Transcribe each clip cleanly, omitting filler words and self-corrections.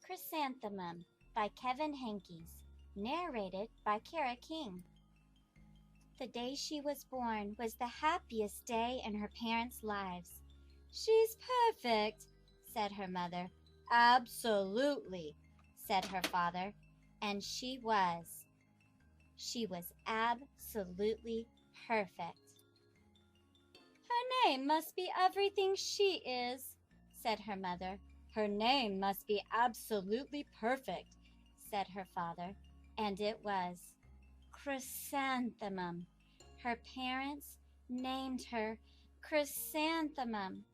Chrysanthemum by Kevin Henkes, narrated by Kara King. The day she was born was the happiest day in her parents' lives. "She's perfect," said her mother. "Absolutely," said her father. And she was. She was absolutely perfect. "Her name must be everything she is," said her mother. "Her name must be absolutely perfect," said her father. And it was. Chrysanthemum. Her parents named her Chrysanthemum.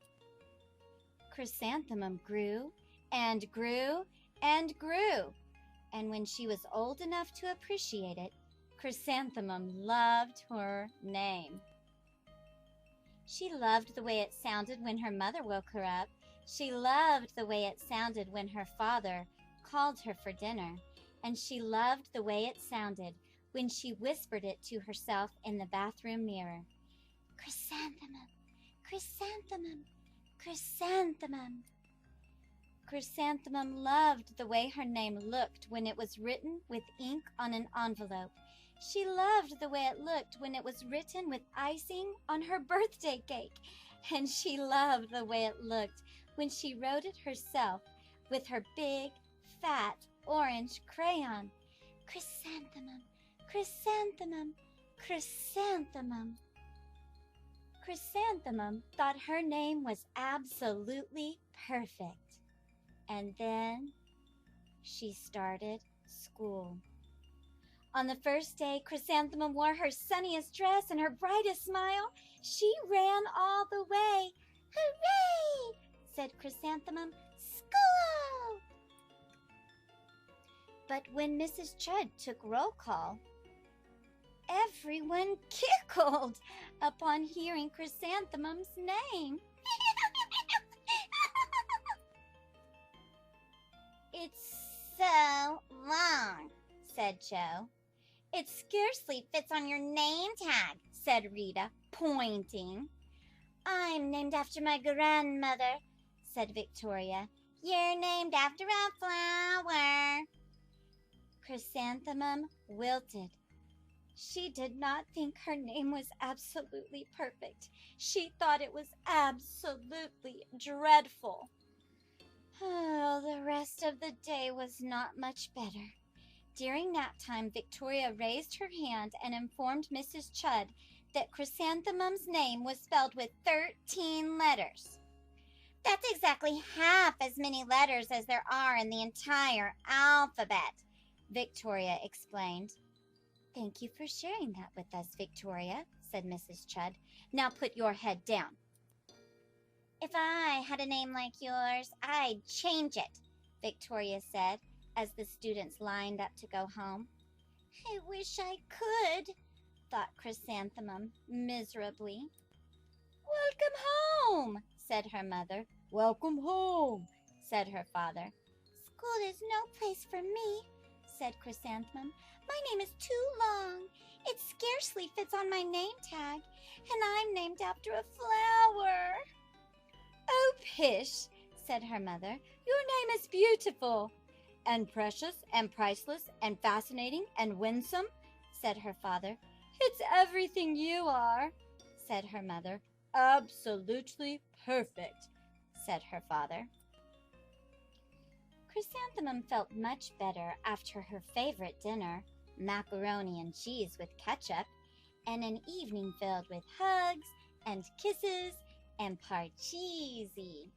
Chrysanthemum grew and grew and grew. And when she was old enough to appreciate it, Chrysanthemum loved her name. She loved the way it sounded when her mother woke her up. She loved the way it sounded when her father called her for dinner. And she loved the way it sounded when she whispered it to herself in the bathroom mirror. "Chrysanthemum, chrysanthemum, chrysanthemum." Chrysanthemum loved the way her name looked when it was written with ink on an envelope. She loved the way it looked when it was written with icing on her birthday cake. And she loved the way it looked when she wrote it herself with her big, fat, orange crayon. Chrysanthemum, chrysanthemum, chrysanthemum. Chrysanthemum thought her name was absolutely perfect. And then she started school. On the first day, Chrysanthemum wore her sunniest dress and her brightest smile. She ran all the way. "Hooray!" said Chrysanthemum. "School!" But when Mrs. Chud took roll call, everyone giggled upon hearing Chrysanthemum's name. "It's so long," said Joe. "It scarcely fits on your name tag," said Rita, pointing. "I'm named after my grandmother," said Victoria. "You're named after a flower." Chrysanthemum wilted. She did not think her name was absolutely perfect. She thought it was absolutely dreadful. Oh, the rest of the day was not much better. During nap time, Victoria raised her hand and informed Mrs. Chud that Chrysanthemum's name was spelled with 13 letters. "That's exactly half as many letters as there are in the entire alphabet," Victoria explained. "Thank you for sharing that with us, Victoria," said Mrs. Chud. "Now put your head down." "If I had a name like yours, I'd change it," Victoria said, as the students lined up to go home. "I wish I could," thought Chrysanthemum miserably. "Welcome home," said her mother. "Welcome home," said her father. "School is no place for me," said Chrysanthemum. "My name is too long. It scarcely fits on my name tag, and I'm named after a flower." "Oh, pish," said her mother. "Your name is beautiful." "And precious and priceless and fascinating and winsome," said her father. "It's everything you are," said her mother. "Absolutely perfect," said her father. Chrysanthemum felt much better after her favorite dinner, macaroni and cheese with ketchup, and an evening filled with hugs and kisses and parcheesi.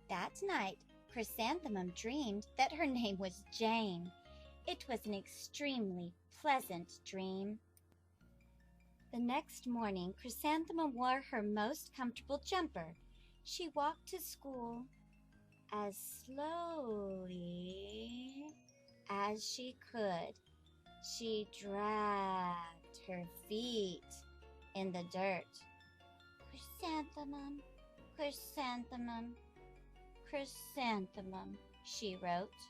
That night, Chrysanthemum dreamed that her name was Jane. It was an extremely pleasant dream. The next morning, Chrysanthemum wore her most comfortable jumper. She walked to school as slowly as she could. She dragged her feet in the dirt. "Chrysanthemum, chrysanthemum, chrysanthemum," she wrote.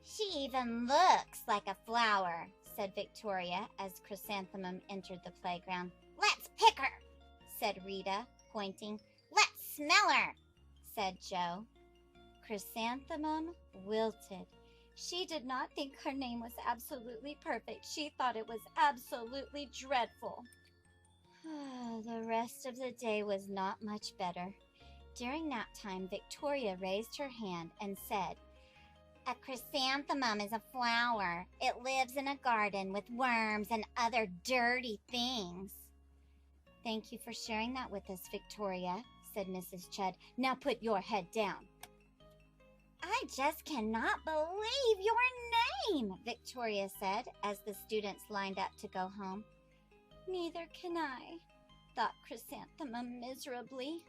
"She even looks like a flower," said Victoria as Chrysanthemum entered the playground. "Let's pick her," said Rita, pointing. "Let's smell her," said Joe. Chrysanthemum wilted. She did not think her name was absolutely perfect. She thought it was absolutely dreadful. The rest of the day was not much better. During nap time, Victoria raised her hand and said, "A chrysanthemum is a flower. It lives in a garden with worms and other dirty things." "Thank you for sharing that with us, Victoria," said Mrs. Chudd. "Now put your head down." "I just cannot believe your name," Victoria said as the students lined up to go home. "Neither can I," thought Chrysanthemum miserably.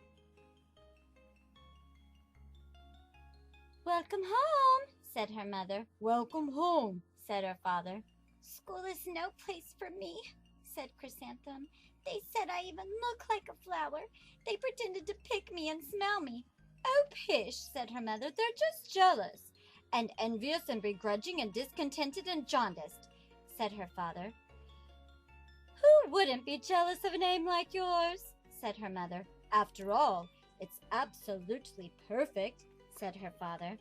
"Welcome home," said her mother. "Welcome home," said her father. "School is no place for me," said Chrysanthemum. "They said I even look like a flower. They pretended to pick me and smell me." "Oh, pish," said her mother. "They're just jealous." "And envious and begrudging and discontented and jaundiced," said her father. "Who wouldn't be jealous of a name like yours?" said her mother. "After all, it's absolutely perfect," said her father.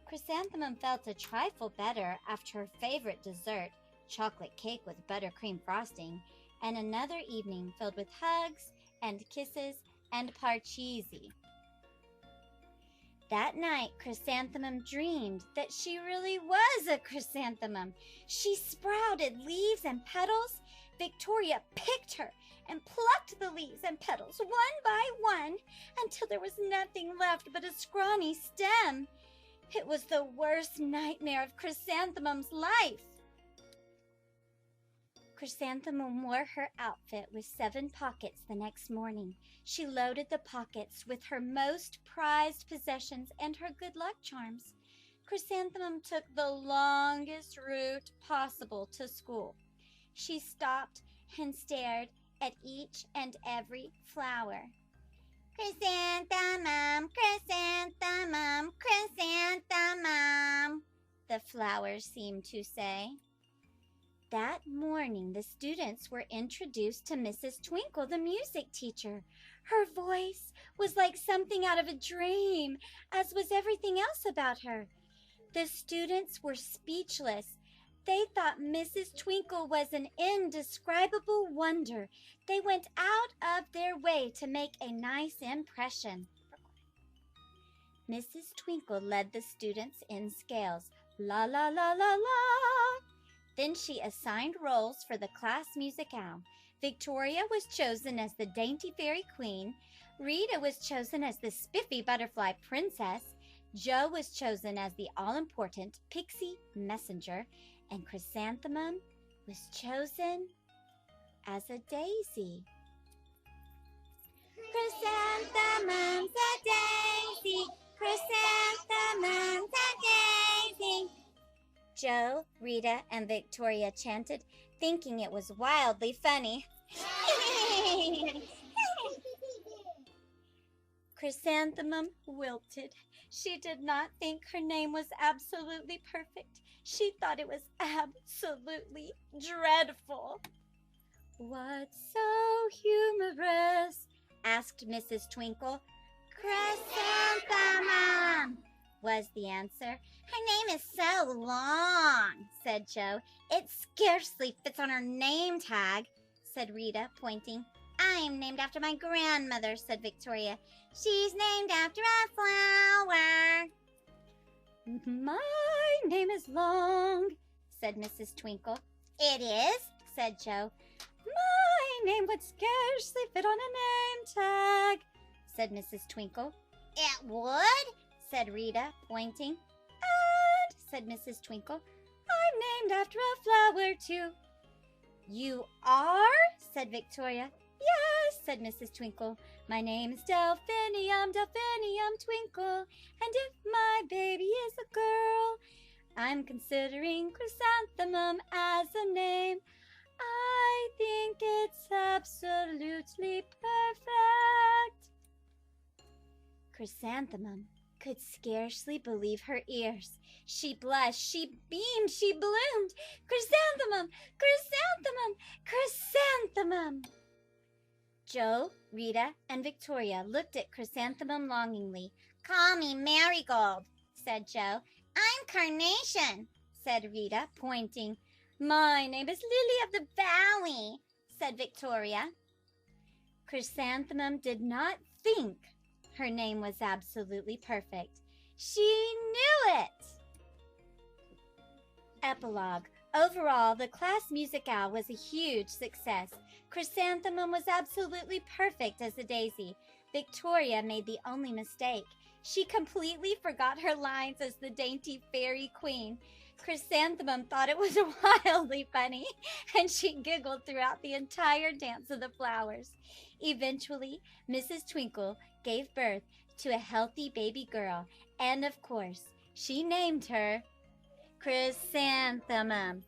Chrysanthemum felt a trifle better after her favorite dessert, chocolate cake with buttercream frosting, and another evening filled with hugs and kisses and parcheesi. That night, Chrysanthemum dreamed that she really was a chrysanthemum. She sprouted leaves and petals. Victoria picked her and plucked the leaves and petals one by one until there was nothing left but a scrawny stem. It was the worst nightmare of Chrysanthemum's life. Chrysanthemum wore her outfit with 7 pockets the next morning. She loaded the pockets with her most prized possessions and her good luck charms. Chrysanthemum took the longest route possible to school. She stopped and stared at each and every flower. "Chrysanthemum, chrysanthemum, chrysanthemum," the flowers seemed to say. That morning, the students were introduced to Mrs. Twinkle, the music teacher. Her voice was like something out of a dream, as was everything else about her. The students were speechless. They thought Mrs. Twinkle was an indescribable wonder. They went out of their way to make a nice impression. Mrs. Twinkle led the students in scales. La la la la la. Then she assigned roles for the class musicale. Victoria was chosen as the dainty fairy queen. Rita was chosen as the spiffy butterfly princess. Jo was chosen as the all-important pixie messenger. And Chrysanthemum was chosen as a daisy. Chrysanthemum's a daisy. Chrysanthemum's a daisy. Jo, Rita, and Victoria chanted, thinking it was wildly funny. Chrysanthemum wilted. She did not think her name was absolutely perfect. She thought it was absolutely dreadful. "What's so humorous?" asked Mrs. Twinkle. "Chrysanthemum," was the answer. "Her name is so long," said Jo. "It scarcely fits on her name tag," said Rita, pointing. "I'm named after my grandmother," said Victoria. "She's named after a flower." "My name is long," said Mrs. Twinkle. "It is," said Jo. "My name would scarcely fit on a name tag," said Mrs. Twinkle. "It would," said Rita, pointing. "And," said Mrs. Twinkle, "I'm named after a flower, too." "You are?" said Victoria. "Yes," said Mrs. Twinkle. "My name is Delphinium, Delphinium Twinkle, and if my baby is a girl, I'm considering Chrysanthemum as a name. I think it's absolutely perfect." Chrysanthemum could scarcely believe her ears. She blushed, she beamed, she bloomed. "Chrysanthemum! Chrysanthemum! Chrysanthemum!" Joe, Rita, and Victoria looked at Chrysanthemum longingly. "Call me Marigold," said Joe. "I'm Carnation," said Rita, pointing. "My name is Lily of the Valley," said Victoria. Chrysanthemum did not think her name was absolutely perfect. She knew it! Epilogue. Overall, the class musicale was a huge success. Chrysanthemum was absolutely perfect as a daisy. Victoria made the only mistake. She completely forgot her lines as the dainty fairy queen. Chrysanthemum thought it was wildly funny, and she giggled throughout the entire dance of the flowers. Eventually, Mrs. Twinkle gave birth to a healthy baby girl, and of course, she named her Chrysanthemum.